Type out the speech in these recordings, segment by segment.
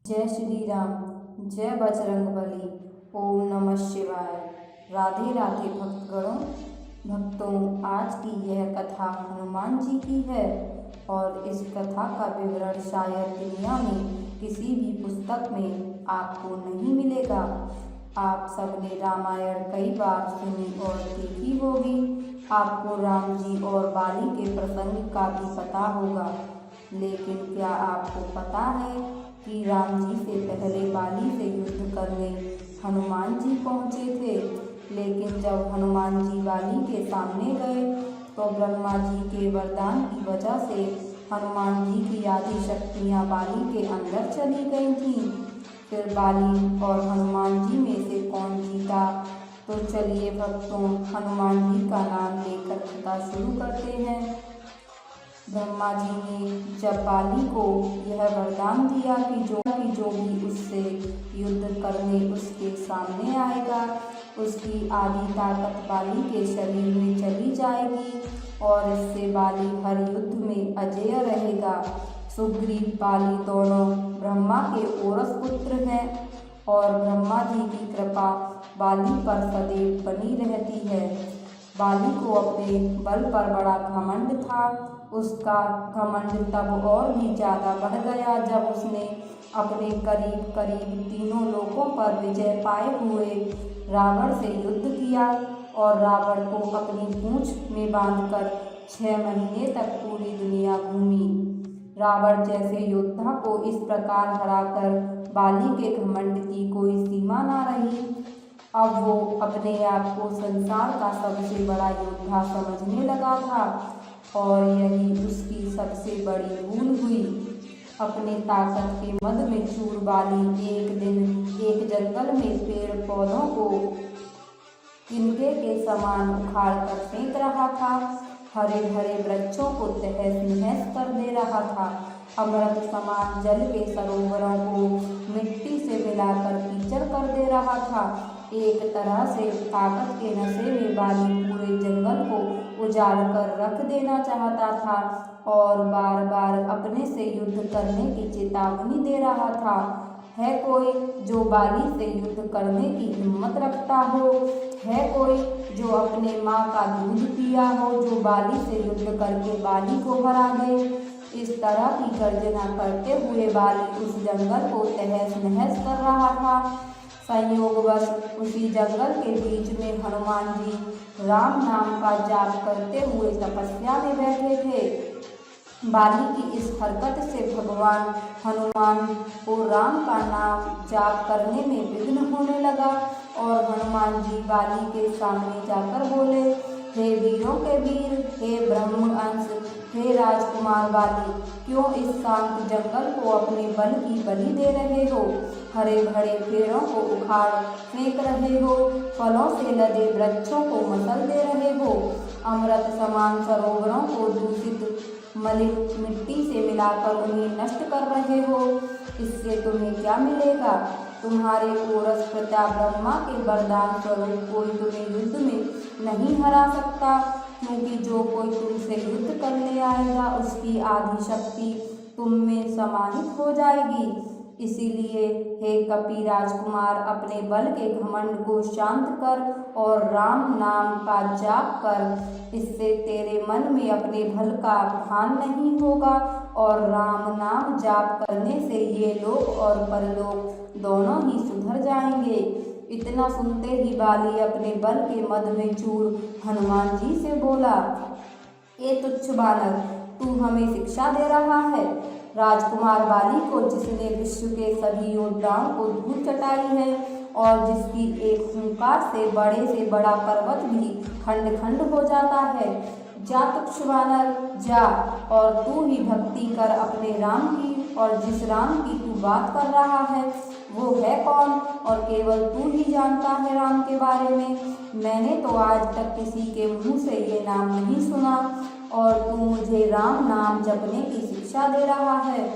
जय श्री राम। जय बजरंगबली। ओम नमः शिवाय। राधे राधे भक्तों, आज की यह कथा हनुमान जी की है और इस कथा का विवरण शायद दुनिया में किसी भी पुस्तक में आपको नहीं मिलेगा। आप सबने रामायण कई बार सुनी और देखी होगी। आपको राम जी और बाली के प्रसंग का भी पता होगा, लेकिन क्या आपको पता है कि राम जी से पहले बाली से युद्ध करने हनुमान जी पहुँचे थे। लेकिन जब हनुमान जी बाली के सामने गए तो ब्रह्मा जी के वरदान की वजह से हनुमान जी की आदि शक्तियाँ बाली के अंदर चली गई थीं। फिर बाली और हनुमान जी में से कौन जीता? तो चलिए भक्तों, हनुमान जी का नाम लेकर कथा शुरू करते हैं। ब्रह्मा जी ने जब बाली को यह वरदान दिया कि जो भी उससे युद्ध करने उसके सामने आएगा, उसकी आधी ताकत बाली के शरीर में चली जाएगी और इससे बाली हर युद्ध में अजेय रहेगा। सुग्रीव बाली दोनों ब्रह्मा के औरस पुत्र हैं और ब्रह्मा जी की कृपा बाली पर सदैव बनी रहती है। बाली को अपने बल पर बड़ा घमंड था। उसका घमंड तब और भी ज़्यादा बढ़ गया जब उसने अपने करीब करीब तीनों लोकों पर विजय पाए हुए रावण से युद्ध किया और रावण को अपनी पूंछ में बांधकर 6 महीने तक पूरी दुनिया घूमी। रावण जैसे योद्धा को इस प्रकार हराकर बाली के घमंड की कोई सीमा ना रही। अब वो अपने आप को संसार का सबसे बड़ा योद्धा समझने लगा था और यही उसकी सबसे बड़ी भूल हुई। अपने ताकत के मद में चूर बाली एक दिन एक जंगल में पेड़ पौधों को तिनके के समान उखाड़ कर फेंक रहा था। हरे भरे वृक्षों को तहस नहस कर दे रहा था। अमृत समान जल के सरोवरों को मिट्टी से मिलाकर कीचड़ कर दे रहा था। एक तरह से ताकत के नशे में बाली पूरे जंगल को उजाड़ कर रख देना चाहता था और बार बार अपने से युद्ध करने की चेतावनी दे रहा था। है कोई जो बाली से युद्ध करने की हिम्मत रखता हो? है कोई जो अपने माँ का दूध पिया हो, जो बाली से युद्ध करके बाली को हरा दे? इस तरह की गर्जना करते हुए बाली उस जंगल को तहस नहस कर रहा था। संयोगवश उसी जंगल के बीच में हनुमान जी राम नाम का जाप करते हुए तपस्या में बैठे थे। बाली की इस हरकत से भगवान हनुमान को राम का नाम जाप करने में विघ्न होने लगा और हनुमान जी बाली के सामने जाकर बोले, हे वीरों के वीर, हे ब्रह्म अंश, हे राजकुमार बाली, क्यों इस शांत जंगल को अपने बल की बलि दे रहे हो? हरे भरे पेड़ों को उखाड़ फेंक रहे हो, फलों से लदे वृक्षों को मसल दे रहे हो, अमृत समान सरोवरों को दूषित मलिन मिट्टी से मिलाकर उन्हें नष्ट कर रहे हो। इससे तुम्हें क्या मिलेगा? तुम्हारे औरस पिता ब्रह्मा के वरदान स्वरूप कोई तुम्हें युद्ध में नहीं हरा सकता, क्योंकि जो कोई तुमसे युद्ध करने आएगा उसकी आधी शक्ति तुम में समाहित हो जाएगी। इसीलिए हे कपि राजकुमार, अपने बल के घमंड को शांत कर और राम नाम का जाप कर। इससे तेरे मन में अपने बल का भान नहीं होगा और राम नाम जाप करने से ये लोक और परलोक दोनों ही सुधर जाएंगे। इतना सुनते ही बाली अपने बल के मद में चूर हनुमान जी से बोला, ए तुच्छ बालक, तू हमें शिक्षा दे रहा है? राजकुमार बाली को, जिसने विश्व के सभी योद्धाओं को धूल चटाई है और जिसकी एक हुंकार से बड़ा पर्वत भी खंड खंड हो जाता है, जा तुच्छ बानर, जा और तू ही भक्ति कर अपने राम की। और जिस राम की तू बात कर रहा है वो है कौन? और केवल तू ही जानता है राम के बारे में। मैंने तो आज तक किसी के मुंह से ये नाम नहीं सुना और तू मुझे राम नाम जपने की शिक्षा दे रहा है।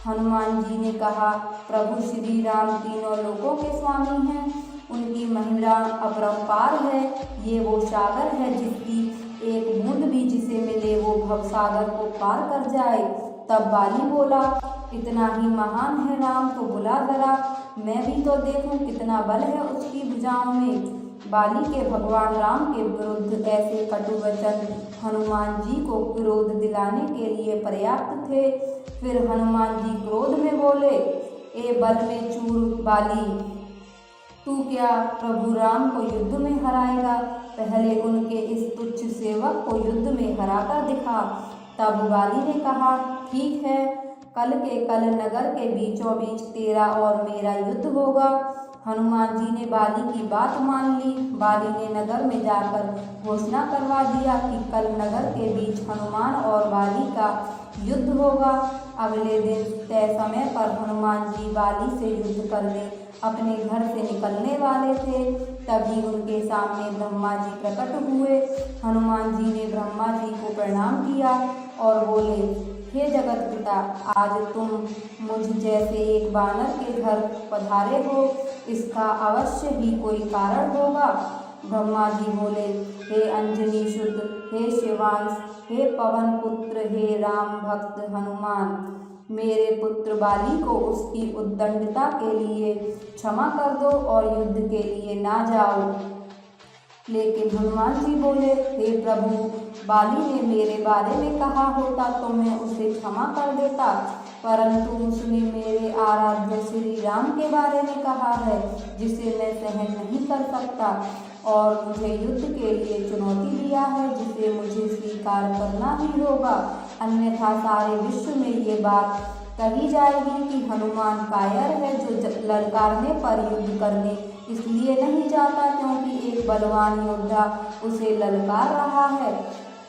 हनुमान जी ने कहा, प्रभु श्री राम तीनों लोकों के स्वामी हैं, उनकी महिमा अपरंपार है। ये वो सागर है जिसकी एक बूंद भी जिसे मिले वो भवसागर को पार कर जाए। तब बाली बोला, इतना ही महान है राम तो बुला जरा, मैं भी तो देखूं कितना बल है उसकी भुजाओं में। बाली के भगवान राम के विरुद्ध ऐसे कटु वचन हनुमान जी को क्रोध दिलाने के लिए पर्याप्त थे। फिर हनुमान जी क्रोध में बोले, ए बल में चूर बाली, तू क्या प्रभु राम को युद्ध में हराएगा? पहले उनके इस तुच्छ सेवक को युद्ध में हराकर दिखा। तब बाली ने कहा, ठीक है, कल के कल नगर के बीचों बीच तेरा और मेरा युद्ध होगा। हनुमान जी ने बाली की बात मान ली। बाली ने नगर में जाकर घोषणा करवा दिया कि कल नगर के बीच हनुमान और बाली का युद्ध होगा। अगले दिन तय समय पर हनुमान जी बाली से युद्ध करने अपने घर से निकलने वाले थे। तभी उनके सामने ब्रह्मा जी प्रकट हुए। हनुमान जी ने ब्रह्मा जी को प्रणाम किया और बोले, हे जगत पिता, आज तुम मुझ जैसे एक बानर के घर पधारे हो, इसका अवश्य ही कोई कारण होगा। ब्रह्मा जी बोले, हे अंजनी शुद्ध, हे शिवांश, हे पवन पुत्र, हे राम भक्त हनुमान, मेरे पुत्र बाली को उसकी उद्दंडता के लिए क्षमा कर दो और युद्ध के लिए ना जाओ। लेकिन हनुमान जी बोले, हे प्रभु, बाली ने मेरे बारे में कहा होता तो मैं उसे क्षमा कर देता, परंतु उसने मेरे आराध्य श्री राम के बारे में कहा है, जिसे मैं सहन नहीं कर सकता, और मुझे युद्ध के लिए चुनौती दिया है, जिसे मुझे स्वीकार करना ही होगा, अन्यथा सारे विश्व में ये बात कही जाएगी कि हनुमान कायर है, जो ललकारने पर युद्ध करने इसलिए नहीं जाता क्योंकि एक बलवान योद्धा उसे ललकार रहा है।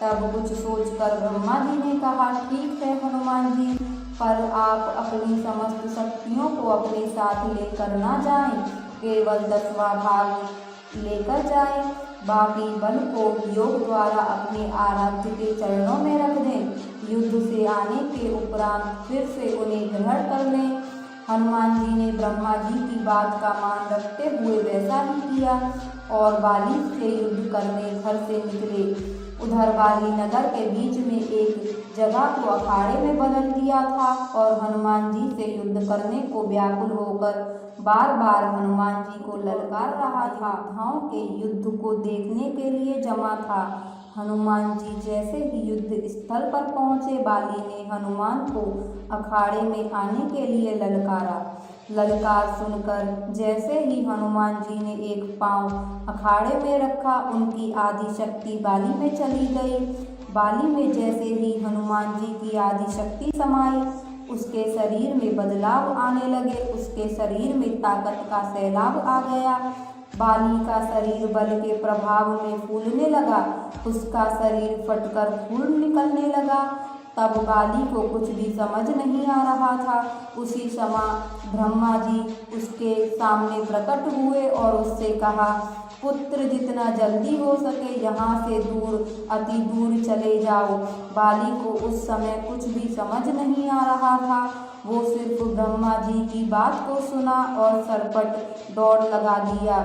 तब कुछ सोचकर ब्रह्मा जी ने कहा, ठीक है हनुमान जी, पर आप अपनी समस्त शक्तियों को अपने साथ लेकर ना जाएं, केवल 10वां भाग लेकर जाएं, बाकी बल को योग द्वारा अपने आराध्य के चरणों में रख दें। युद्ध से आने के उपरांत फिर से उन्हें ग्रहण कर लें। हनुमान जी ने ब्रह्मा जी की बात का मान रखते हुए वैसा ही किया और बाली से युद्ध करने घर से निकले। उधर बाली नगर के बीच में एक जगह को अखाड़े में बदल दिया था और हनुमान जी से युद्ध करने को व्याकुल होकर बार बार हनुमान जी को ललकार रहा था। योद्धाओं के युद्ध को देखने के लिए जमा था। हनुमान जी जैसे ही युद्ध स्थल पर पहुँचे, बाली ने हनुमान को अखाड़े में आने के लिए ललकारा। ललकार सुनकर जैसे ही हनुमान जी ने एक पांव अखाड़े में रखा, उनकी आदि शक्ति बाली में चली गई। बाली में जैसे ही हनुमान जी की आदि शक्ति समाई, उसके शरीर में बदलाव आने लगे। उसके शरीर में ताकत का सैलाब आ गया। बाली का शरीर बल के प्रभाव में फूलने लगा। उसका शरीर फटकर खून निकलने लगा। तब बाली को कुछ भी समझ नहीं आ रहा था। उसी समय ब्रह्मा जी उसके सामने प्रकट हुए और उससे कहा, पुत्र, जितना जल्दी हो सके यहाँ से दूर, अति दूर चले जाओ। बाली को उस समय कुछ भी समझ नहीं आ रहा था। वो सिर्फ ब्रह्मा जी की बात को सुना और सरपट दौड़ लगा दिया।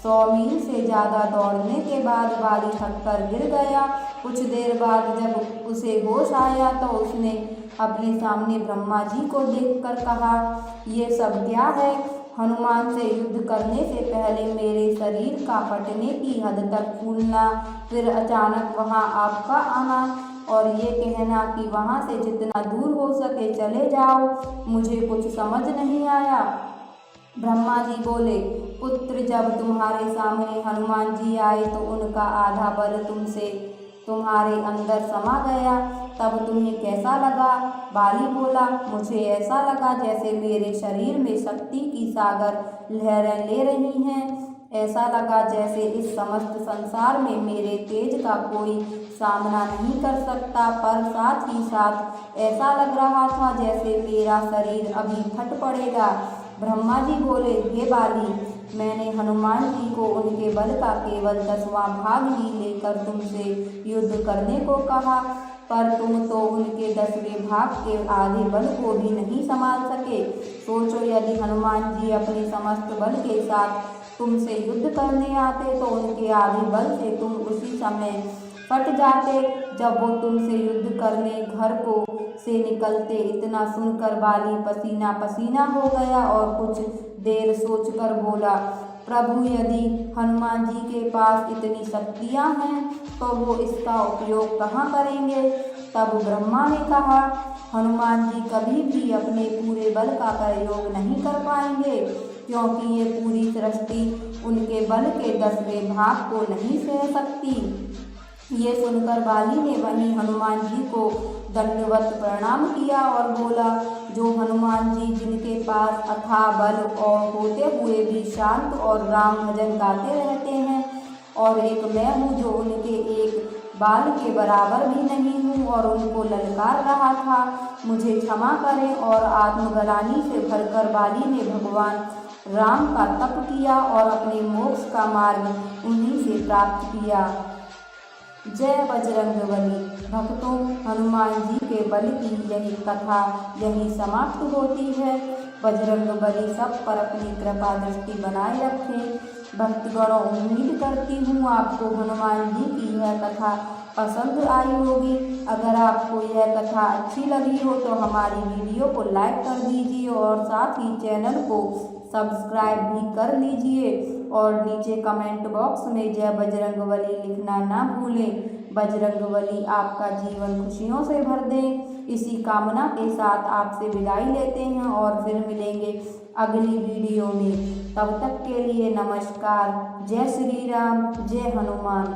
100 मील से ज़्यादा दौड़ने के बाद बाली थककर गिर गया। कुछ देर बाद जब उसे होश आया तो उसने अपने सामने ब्रह्मा जी को देखकर कहा, ये सब क्या है? हनुमान से युद्ध करने से पहले मेरे शरीर का फटने की हद तक फूलना, फिर अचानक वहाँ आपका आना और ये कहना कि वहाँ से जितना दूर हो सके चले जाओ, मुझे कुछ समझ नहीं आया। ब्रह्मा जी बोले, पुत्र, जब तुम्हारे सामने हनुमान जी आए तो उनका आधा बल तुमसे तुम्हारे अंदर समा गया, तब तुम्हें कैसा लगा? बाली बोला, मुझे ऐसा लगा जैसे मेरे शरीर में शक्ति की सागर लहरें ले रही हैं। ऐसा लगा जैसे इस समस्त संसार में मेरे तेज का कोई सामना नहीं कर सकता, पर साथ ही साथ ऐसा लग रहा था जैसे मेरा शरीर अभी फट पड़ेगा। ब्रह्मा जी बोले, हे बाली, मैंने हनुमान जी को उनके बल का केवल 10वां भाग ही लेकर तुमसे युद्ध करने को कहा, पर तुम तो उनके 10वें भाग के आधे बल को भी नहीं संभाल सके। सोचो, यदि हनुमान जी अपने समस्त बल के साथ तुमसे युद्ध करने आते तो उनके आधे बल से तुम उसी समय फट जाते। जब वो तुमसे युद्ध करने घर को से निकलते। इतना सुनकर बाली पसीना पसीना हो गया और कुछ देर सोचकर बोला, प्रभु यदि हनुमान जी के पास इतनी शक्तियाँ हैं तो वो इसका उपयोग कहाँ करेंगे। तब ब्रह्मा ने कहा, हनुमान जी कभी भी अपने पूरे बल का प्रयोग नहीं कर पाएंगे, क्योंकि ये पूरी सृष्टि उनके बल के 10वें भाग को नहीं सह सकती। ये सुनकर बाली ने वहीं हनुमान जी को दंडवत प्रणाम किया और बोला, जो हनुमान जी जिनके पास अथाह बल और होते हुए भी शांत और राम भजन गाते रहते हैं, और एक मैं हूँ जो उनके एक बाल के बराबर भी नहीं हूँ और उनको ललकार रहा था, मुझे क्षमा करें। और आत्मग्लानि से भरकर बाली ने भगवान राम का तप किया और अपने मोक्ष का मार्ग उन्हीं से प्राप्त किया। जय बजरंगबली। भक्तों, हनुमान जी के बल की यही कथा यही समाप्त होती है। बजरंगबली सब पर अपनी कृपा दृष्टि बनाए रखें। भक्तगणों, उम्मीद करती हूँ आपको हनुमान जी की यह कथा पसंद आई होगी। अगर आपको यह कथा अच्छी लगी हो तो हमारी वीडियो को लाइक कर दीजिए और साथ ही चैनल को सब्सक्राइब भी कर लीजिए और नीचे कमेंट बॉक्स में जय बजरंगबली लिखना ना भूलें। बजरंगबली आपका जीवन खुशियों से भर दें। इसी कामना के साथ आपसे विदाई लेते हैं और फिर मिलेंगे अगली वीडियो में। तब तक के लिए नमस्कार। जय श्री राम, जय हनुमान।